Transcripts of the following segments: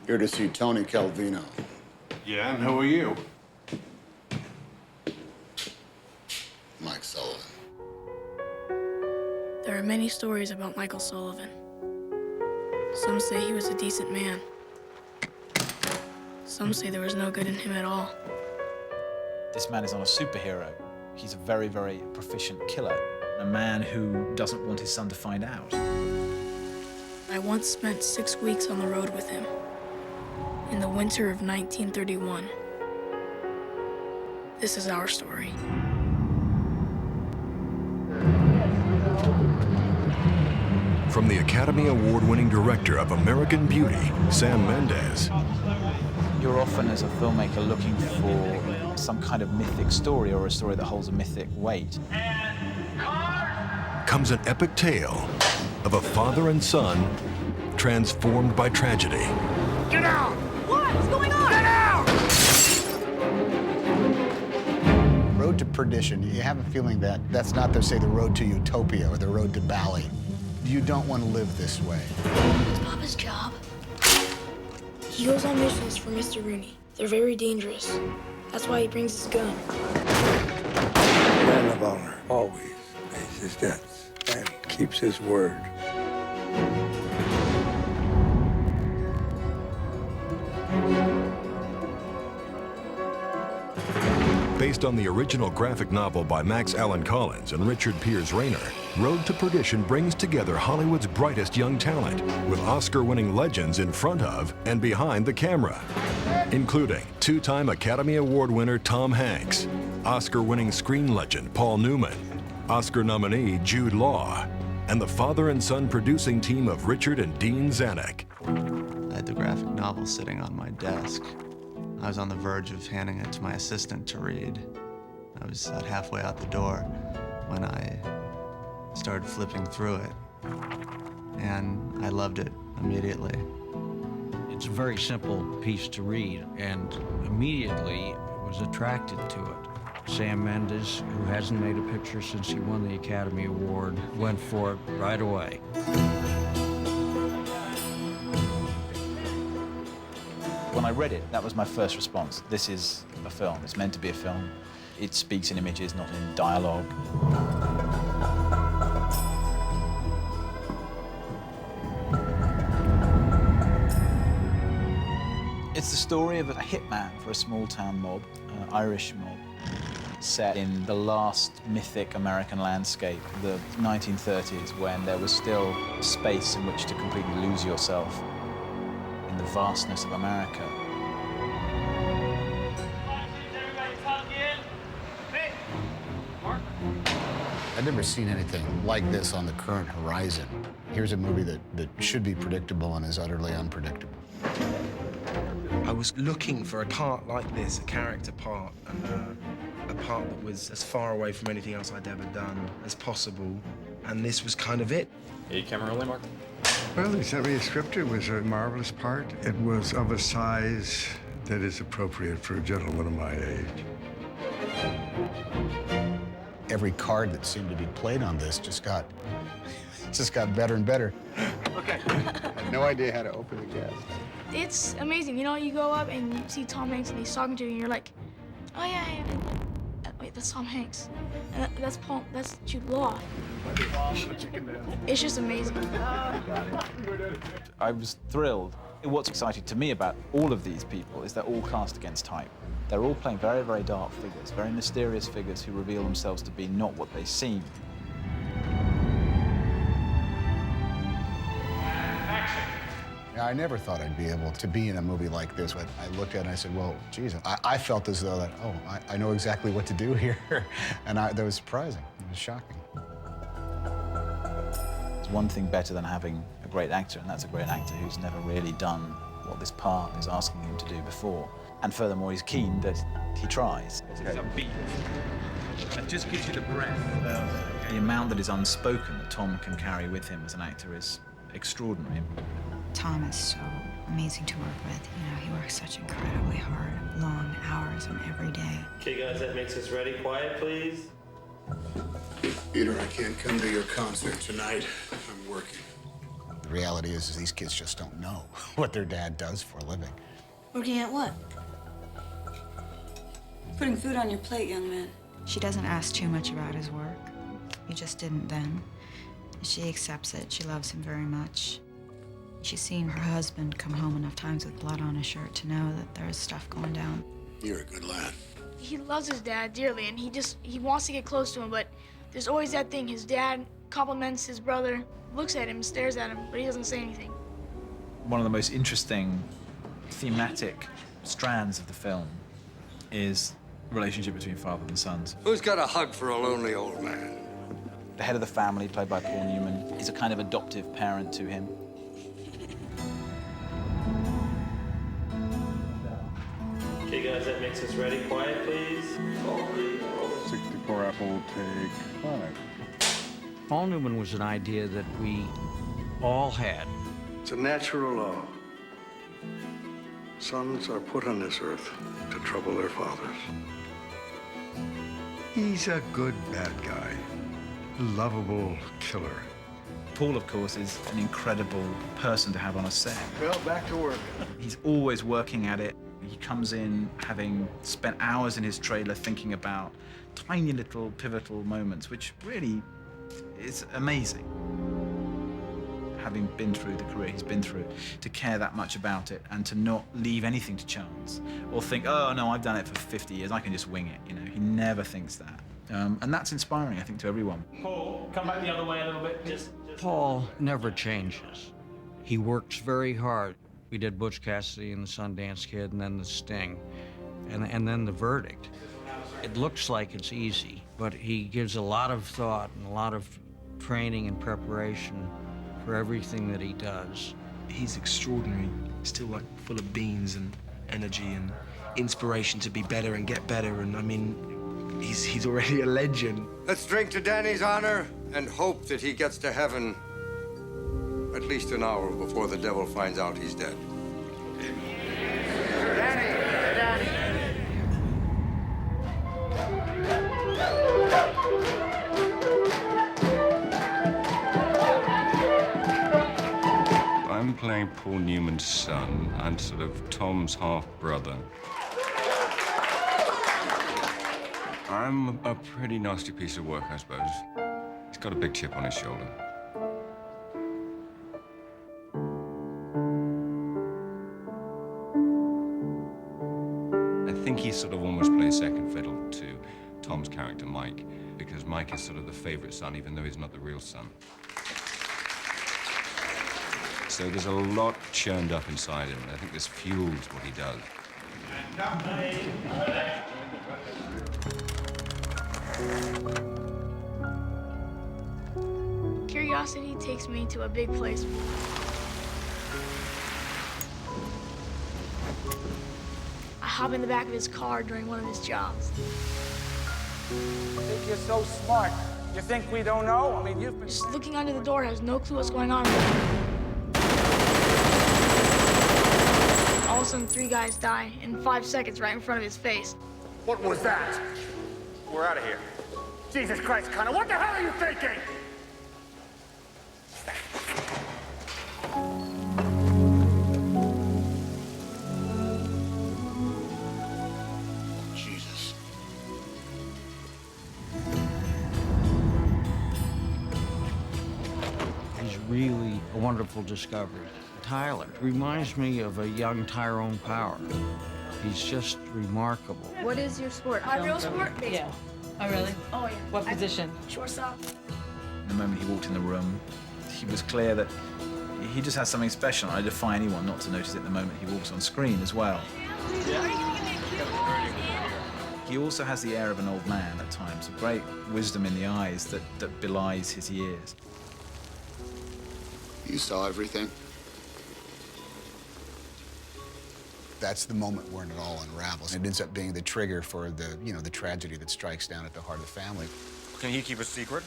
Here to see Tony Calvino. Yeah, and who are you? Mike Sullivan. There are many stories about Michael Sullivan. Some say he was a decent man. Some say there was no good in him at all. This man is not a superhero. He's a very, very proficient killer. A man who doesn't want his son to find out. I once spent 6 weeks on the road with him in the winter of 1931. This is our story. From the Academy Award-winning director of American Beauty, Sam Mendes. You're often, as a filmmaker, looking for some kind of mythic story or a story that holds a mythic weight. Comes an epic tale of a father and son transformed by tragedy. Get out! What? What's going on? Get out! Road to Perdition, you have a feeling that that's not, to say, the road to utopia or the road to Bali. You don't want to live this way. It's Papa's job. He goes on missions for Mr. Rooney. They're very dangerous. That's why he brings his gun. A man of honor always pays his debts and keeps his word. Based on the original graphic novel by Max Allan Collins and Richard Piers Rayner, Road to Perdition brings together Hollywood's brightest young talent with Oscar-winning legends in front of and behind the camera, including two-time Academy Award winner Tom Hanks, Oscar-winning screen legend Paul Newman, Oscar nominee Jude Law, and the father and son producing team of Richard and Dean Zanuck. I had the graphic novel sitting on my desk. I was on the verge of handing it to my assistant to read. I was about halfway out the door when I started flipping through it, and I loved it immediately. It's a very simple piece to read, and immediately was attracted to it. Sam Mendes, who hasn't made a picture since he won the Academy Award, went for it right away. When I read it, that was my first response. This is a film. It's meant to be a film. It speaks in images, not in dialogue. It's the story of a hitman for a small-town mob, Irish mob, set in the last mythic American landscape, the 1930s, when there was still space in which to completely lose yourself in the vastness of America. I've never seen anything like this on the current horizon. Here's a movie that should be predictable and is utterly unpredictable. I was looking for a part like this, a character part, and a part that was as far away from anything else I'd ever done as possible, and this was kind of it. Hey, camera rolling, Mark? Well, they sent me a script. It was a marvelous part. It was of a size that is appropriate for a gentleman of my age. Every card that seemed to be played on this just got better and better. Okay. I had no idea how to open the gas. It's amazing. You know, you go up and you see Tom Hanks and he's talking to you and you're like, oh yeah, wait, that's Tom Hanks. And that's Paul, that's Jude Law. It's just amazing. I was thrilled. What's exciting to me about all of these people is they're all cast against type. They're all playing very, very dark figures, very mysterious figures who reveal themselves to be not what they seem. I never thought I'd be able to be in a movie like this. I looked at it and I said, well, geez, I felt as though that, oh, I know exactly what to do here. And that was surprising. It was shocking. There's one thing better than having a great actor, and that's a great actor who's never really done what this part is asking him to do before. And furthermore, he's keen that he tries. It's a beat. That just gives you the breath. The amount that is unspoken that Tom can carry with him as an actor is extraordinary. Tom is so amazing to work with. You know, he works such incredibly hard, long hours on every day. Okay, guys, that makes us ready. Quiet, please. Peter, I can't come to your concert tonight. I'm working. The reality is these kids just don't know what their dad does for a living. Working at what? Putting food on your plate, young man. She doesn't ask too much about his work. He just didn't then. She accepts it. She loves him very much. She's seen her husband come home enough times with blood on his shirt to know that there's stuff going down. You're a good lad. He loves his dad dearly, and he wants to get close to him, but there's always that thing. His dad compliments his brother, looks at him, stares at him, but he doesn't say anything. One of the most interesting thematic strands of the film is the relationship between father and sons. Who's got a hug for a lonely old man? The head of the family, played by Paul Newman, is a kind of adoptive parent to him. Okay, guys, that makes us ready. Quiet, please. 64 Apple, take 5. Paul Newman was an idea that we all had. It's a natural law. Sons are put on this earth to trouble their fathers. He's a good bad guy, lovable killer. Paul, of course, is an incredible person to have on a set. Well, back to work. He's always working at it. He comes in having spent hours in his trailer thinking about tiny little pivotal moments, which really is amazing. Having been through the career he's been through, to care that much about it and to not leave anything to chance or think, oh, no, I've done it for 50 years, I can just wing it, you know. He never thinks that. And that's inspiring, I think, to everyone. Paul, come back the other way a little bit. Just Paul never changes. He works very hard. We did Butch Cassidy and the Sundance Kid, and then The Sting, and then The Verdict. It looks like it's easy, but he gives a lot of thought and a lot of training and preparation for everything that he does. He's extraordinary, still like full of beans and energy and inspiration to be better and get better, and I mean, he's already a legend. Let's drink to Danny's honor and hope that he gets to heaven at least an hour before the devil finds out he's dead. I'm playing Paul Newman's son. I'm sort of Tom's half-brother. I'm a pretty nasty piece of work, I suppose. He's got a big chip on his shoulder. I think he sort of almost plays second fiddle to Tom's character, Mike, because Mike is sort of the favorite son, even though he's not the real son. So there's a lot churned up inside him, and I think this fuels what he does. Curiosity takes me to a big place. I hop in the back of his car during one of his jobs. You think you're so smart? You think we don't know? I mean, you've been just looking under the door, has no clue what's going on. All of a sudden, 3 guys die in 5 seconds right in front of his face. What was that? We're out of here. Jesus Christ, Connor, what the hell are you thinking? Jesus. He's really a wonderful discovery. Tyler reminds me of a young Tyrone Power. He's just remarkable. What is your sport? My real sport? Baseball. Yeah. Oh, really? Oh, yeah. What position? Shortstop. The moment he walked in the room, he was clear that he just has something special. I defy anyone not to notice it the moment he walks on screen as well. He also has the air of an old man at times, a great wisdom in the eyes that belies his years. You saw everything? That's the moment when it all unravels. It ends up being the trigger for the, the tragedy that strikes down at the heart of the family. Can he keep a secret?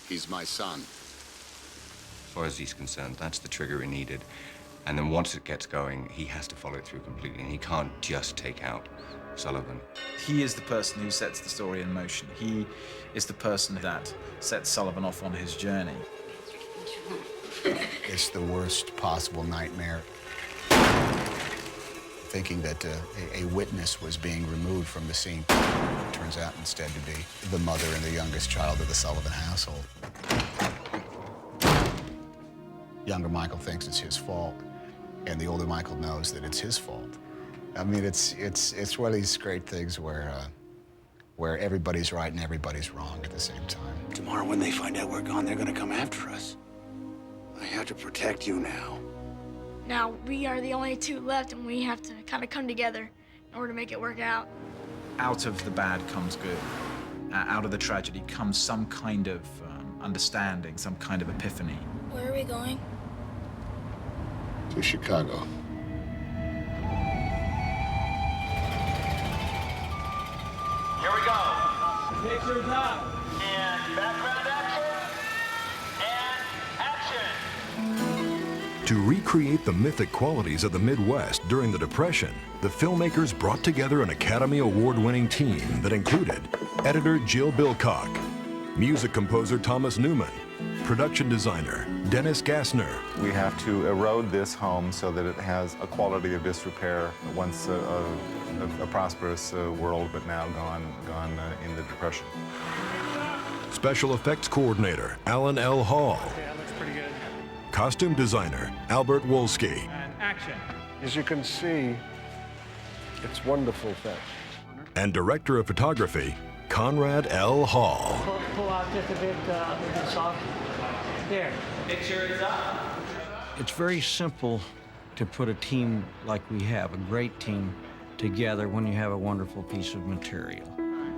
He's my son. As far as he's concerned, that's the trigger he needed. And then once it gets going, he has to follow it through completely, and he can't just take out Sullivan. He is the person who sets the story in motion. He is the person that sets Sullivan off on his journey. It's the worst possible nightmare. Thinking that a witness was being removed from the scene. It turns out instead to be the mother and the youngest child of the Sullivan household. Younger Michael thinks it's his fault, and the older Michael knows that it's his fault. I mean, it's one of these great things where everybody's right and everybody's wrong at the same time. Tomorrow when they find out we're gone, they're gonna come after us. I have to protect you now. Now we are the only two left, and we have to kind of come together in order to make it work out. Out of the bad comes good. Out of the tragedy comes some kind of understanding, some kind of epiphany. Where are we going? To Chicago. Here we go. Pictures up. And background action. And action. To recreate the mythic qualities of the Midwest during the Depression, the filmmakers brought together an Academy Award-winning team that included editor Jill Bilcock, music composer Thomas Newman, production designer Dennis Gassner. We have to erode this home so that it has a quality of disrepair, once a prosperous world, but now gone in the Depression. Special effects coordinator Alan L. Hall. Yeah, that looks pretty good. Costume designer Albert Wolski. And action. As you can see, it's wonderful effects. And director of photography Conrad L. Hall. Pull out just a bit soft. There. Picture is up. It's very simple to put a team like we have, a great team, together when you have a wonderful piece of material.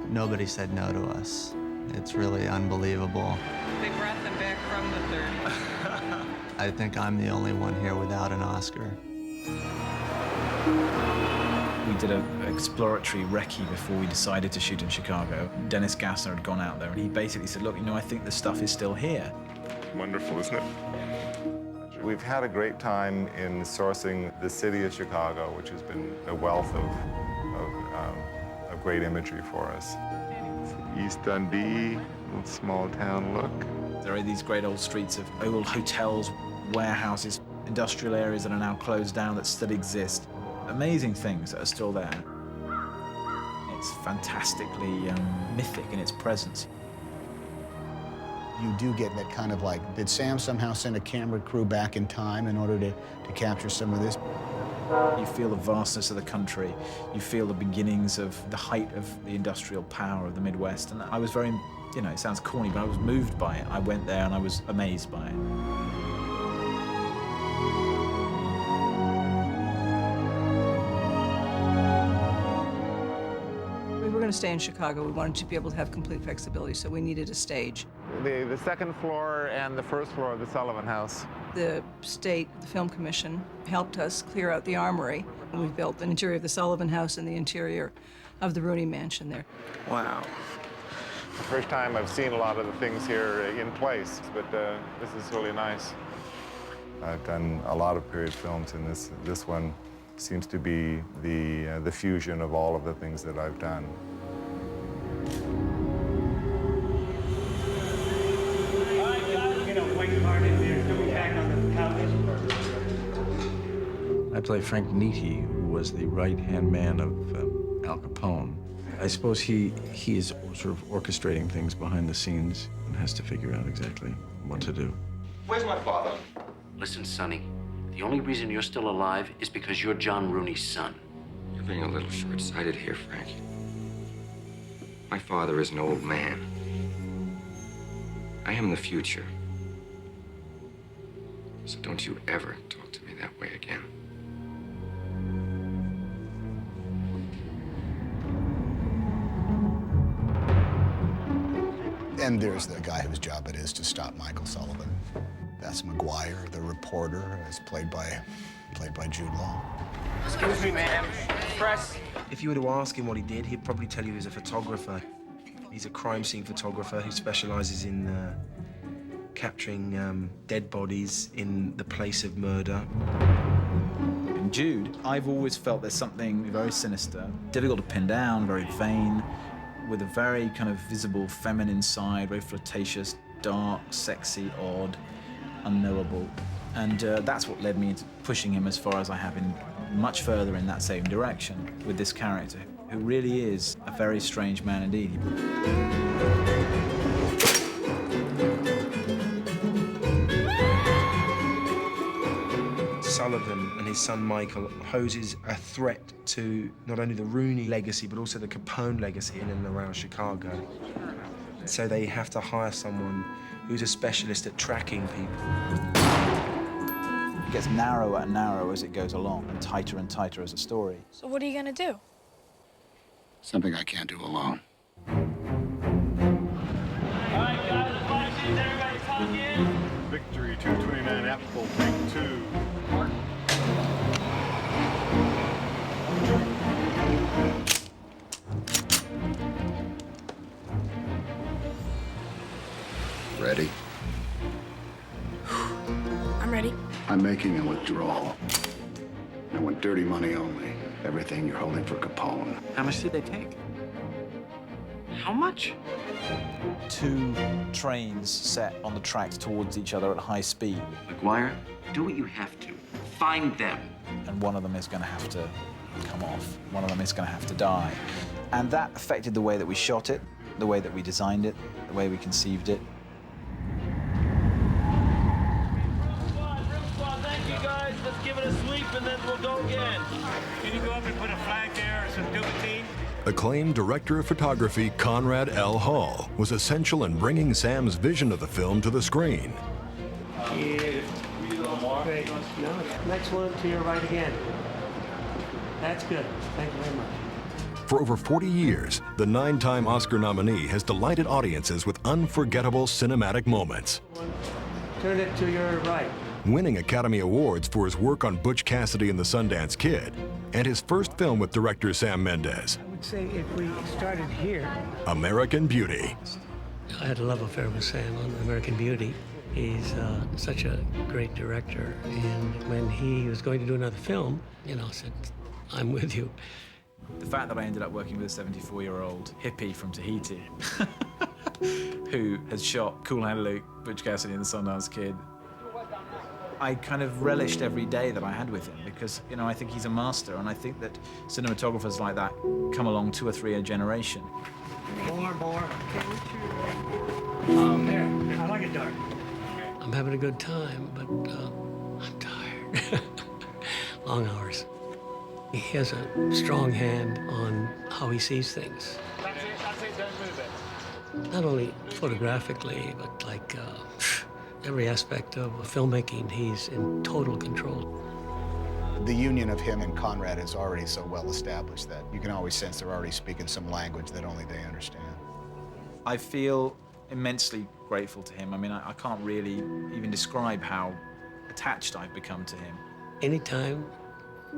Nobody said no to us. It's really unbelievable. They brought them back from the 30s. I think I'm the only one here without an Oscar. We did an exploratory recce before we decided to shoot in Chicago. Dennis Gassner had gone out there, and he basically said, look, you know, I think the stuff is still here. Wonderful, isn't it? We've had a great time in sourcing the city of Chicago, which has been a wealth of great imagery for us. East Dundee, little small town look. There are these great old streets of old hotels, warehouses, industrial areas that are now closed down that still exist. Amazing things that are still there. It's fantastically mythic in its presence. You do get that kind of like, did Sam somehow send a camera crew back in time in order to capture some of this? You feel the vastness of the country. You feel the beginnings of the height of the industrial power of the Midwest. And I was very, you know, it sounds corny, but I was moved by it. I went there and I was amazed by it. We were going to stay in Chicago. We wanted to be able to have complete flexibility, so we needed a stage. The second floor and the first floor of the Sullivan House. The state, the Film Commission, helped us clear out the armory. And we built the interior of the Sullivan House and the interior of the Rooney Mansion there. Wow. The first time I've seen a lot of the things here in place, but this is really nice. I've done a lot of period films, and this one seems to be the fusion of all of the things that I've done. I play Frank Nitti, who was the right-hand man of Al Capone. I suppose he is sort of orchestrating things behind the scenes and has to figure out exactly what to do. Where's my father? Listen, Sonny, the only reason you're still alive is because you're John Rooney's son. You're being a little short-sighted here, Frank. My father is an old man. I am the future. So don't you ever talk to me that way again. And there's the guy whose job it is to stop Michael Sullivan. That's McGuire, the reporter, is played by Jude Law. Excuse me, ma'am. Press. If you were to ask him what he did, he'd probably tell you he's a photographer. He's a crime scene photographer who specializes in capturing dead bodies in the place of murder. In Jude, I've always felt there's something very sinister, difficult to pin down, very vain, with a very kind of visible feminine side, very flirtatious, dark, sexy, odd. unknowable. And that's what led me into pushing him as far as I have in much further in that same direction with this character, who really is a very strange man indeed. Sullivan and his son Michael poses a threat to not only the Rooney legacy, but also the Capone legacy in and around Chicago. So they have to hire someone who's a specialist at tracking people. It gets narrower and narrower as it goes along, and tighter as a story. So what are you gonna do? Something I can't do alone. Victory 229 Apple, take 2. Ready? I'm ready. I'm making a withdrawal. I want dirty money only. Everything you're holding for Capone. How much did they take? How much? 2 trains set on the tracks towards each other at high speed. McGuire, do what you have to. Find them. And one of them is going to have to come off. One of them is going to have to die. And that affected the way that we shot it, the way that we designed it, the way we conceived it. Thank you guys. Let's give it a sweep and then we'll go again. Can you go up and put a flag there or some duvetine? Acclaimed director of photography Conrad L. Hall was essential in bringing Sam's vision of the film to the screen. Yeah. Great. No, next one to your right again. That's good. Thank you very much. For over 40 years, the 9-time Oscar nominee has delighted audiences with unforgettable cinematic moments. Turn it to your right. Winning Academy Awards for his work on Butch Cassidy and the Sundance Kid, and his first film with director Sam Mendes, I would say if we started here. American Beauty. I had a love affair with Sam on American Beauty. He's such a great director. And when he was going to do another film, you know, I said, I'm with you. The fact that I ended up working with a 74-year-old hippie from Tahiti who has shot Cool Hand Luke, Butch Cassidy and the Sundance Kid, I kind of relished every day that I had with him because, you know, I think he's a master, and I think that cinematographers like that come along 2 or 3 a generation. More. There, I like it dark. I'm having a good time, but I'm tired. Long hours. He has a strong hand on how he sees things. That's it, don't move it. Not only photographically, but like every aspect of filmmaking, he's in total control. The union of him and Conrad is already so well established that you can always sense they're already speaking some language that only they understand. I feel immensely grateful to him. I mean, I can't really even describe how attached I've become to him. Anytime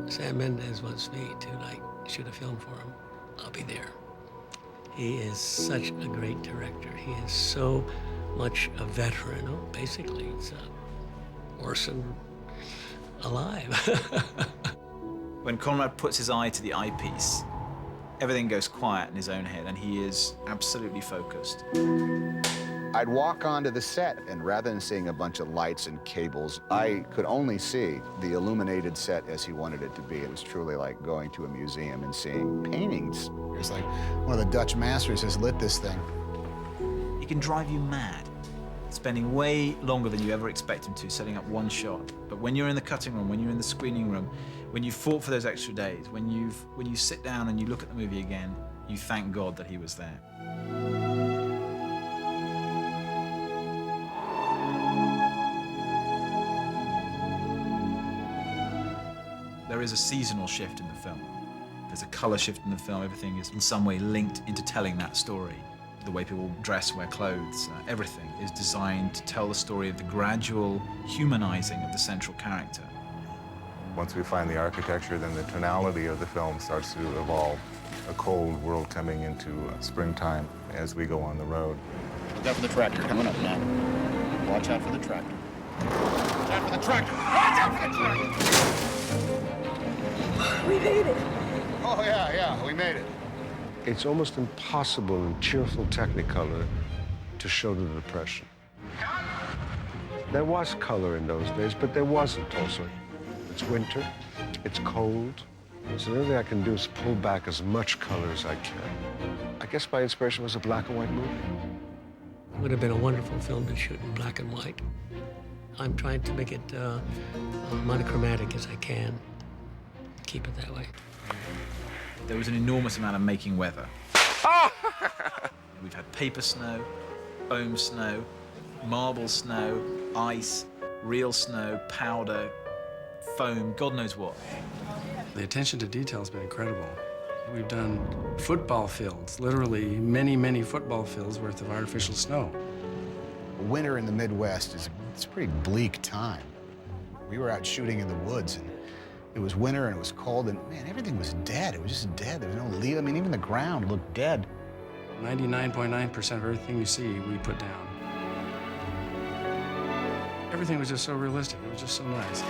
Sam Mendes wants me to, like, shoot a film for him, I'll be there. He is such a great director. He is so much a veteran. Oh, basically, it's Orson alive. When Conrad puts his eye to the eyepiece, everything goes quiet in his own head, and he is absolutely focused. I'd walk onto the set, and rather than seeing a bunch of lights and cables, I could only see the illuminated set as he wanted it to be. It was truly like going to a museum and seeing paintings. It's like one of the Dutch masters has lit this thing. He can drive you mad, spending way longer than you ever expect him to, setting up one shot. But when you're in the cutting room, when you're in the screening room, when you fought for those extra days, when you sit down and you look at the movie again, you thank God that he was there. There is a seasonal shift in the film. There's a color shift in the film. Everything is in some way linked into telling that story. The way people dress, wear clothes, everything is designed to tell the story of the gradual humanizing of the central character. Once we find the architecture, then the tonality of the film starts to evolve. A cold world coming into springtime as we go on the road. Look out for the tractor coming up now. Watch out for the tractor. Watch out for the tractor! Watch out for the tractor! We made it. Oh, yeah, we made it. It's almost impossible in cheerful Technicolor to show the depression. There was color in those days, but there wasn't also. It's winter, it's cold, so the only thing I can do is pull back as much color as I can. I guess my inspiration was a black and white movie. It would have been a wonderful film to shoot in black and white. I'm trying to make it monochromatic as I can. Keep it that way. There was an enormous amount of making weather. We've had paper snow, foam snow, marble snow, ice, real snow, powder, foam, God knows what. The attention to detail has been incredible. We've done football fields, literally many, many football fields worth of artificial snow. Winter in the Midwest it's a pretty bleak time. We were out shooting in the woods, and it was winter, and it was cold, and man, everything was dead. It was just dead. There was no leaf. I mean, even the ground looked dead. 99.9% of everything you see, we put down. Everything was just so realistic. It was just so nice.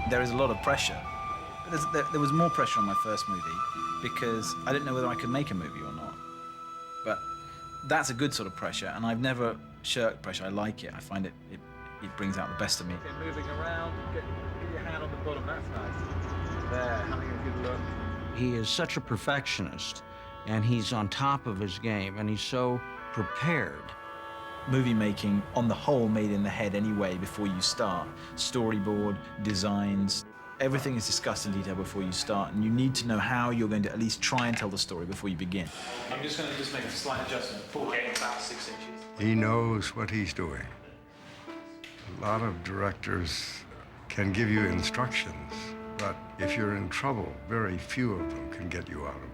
There is a lot of pressure. There was more pressure on my first movie because I didn't know whether I could make a movie or not. But that's a good sort of pressure, and I've never shirked pressure. I like it. I find it brings out the best of me. Okay, moving around, get your hand on the bottom, that's nice. There, having a good look. He is such a perfectionist, and he's on top of his game, and he's so prepared. Movie making, on the whole, made in the head anyway before you start. Storyboard, designs, everything is discussed in detail before you start, and you need to know how you're going to at least try and tell the story before you begin. I'm just going to make a slight adjustment. Okay, about 6 inches. He knows what he's doing. A lot of directors can give you instructions, but if you're in trouble, very few of them can get you out of it.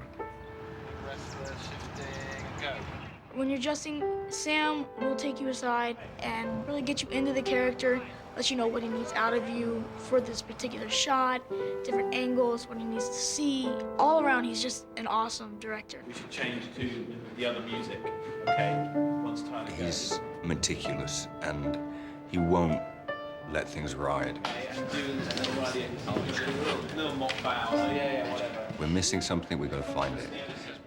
When you're adjusting, Sam will take you aside and really get you into the character, let you know what he needs out of you for this particular shot, different angles, what he needs to see. All around, he's just an awesome director. We should change to the other music, okay? Once time ago. He's meticulous, and he won't let things ride. Little mock bow, yeah, whatever. We're missing something, we've got to find it.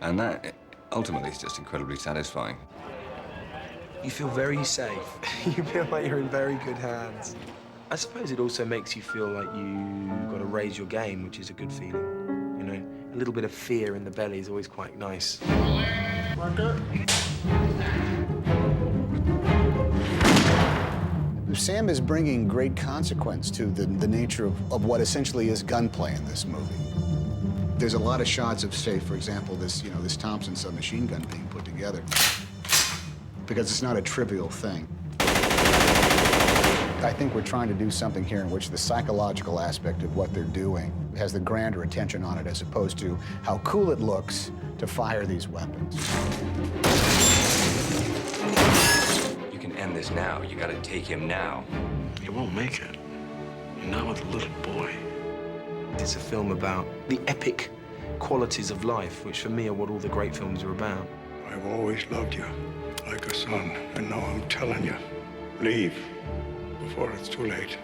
And that, ultimately, is just incredibly satisfying. You feel very safe. You feel like you're in very good hands. I suppose it also makes you feel like you've got to raise your game, which is a good feeling. You know, a little bit of fear in the belly is always quite nice. Sam is bringing great consequence to the nature of what essentially is gunplay in this movie. There's a lot of shots of, say, for example, this Thompson submachine gun being put together, because it's not a trivial thing. I think we're trying to do something here in which the psychological aspect of what they're doing has the grander attention on it, as opposed to how cool it looks to fire these weapons. You can end this now. You got to take him now. You won't make it. You're not with a little boy. It's a film about the epic qualities of life, which for me are what all the great films are about. I've always loved you like a son, and now I'm telling you, leave before it's too late.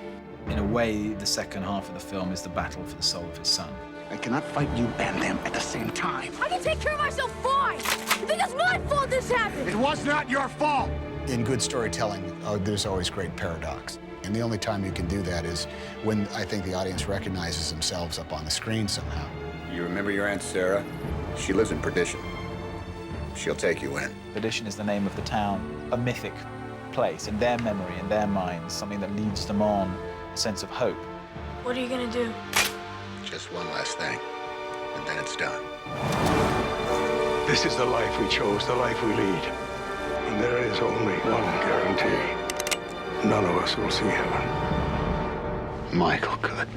In a way, the second half of the film is the battle for the soul of his son. I cannot fight you and them at the same time. I can take care of myself fine. You think it's my fault this happened? It was not your fault. In good storytelling, there's always great paradox. And the only time you can do that is when I think the audience recognizes themselves up on the screen somehow. You remember your Aunt Sarah? She lives in Perdition. She'll take you in. Perdition is the name of the town, a mythic place in their memory, in their minds, something that leads them on a sense of hope. What are you gonna do? Just one last thing, and then it's done. This is the life we chose, the life we lead. And there is only one guarantee. None of us will see heaven. Michael could.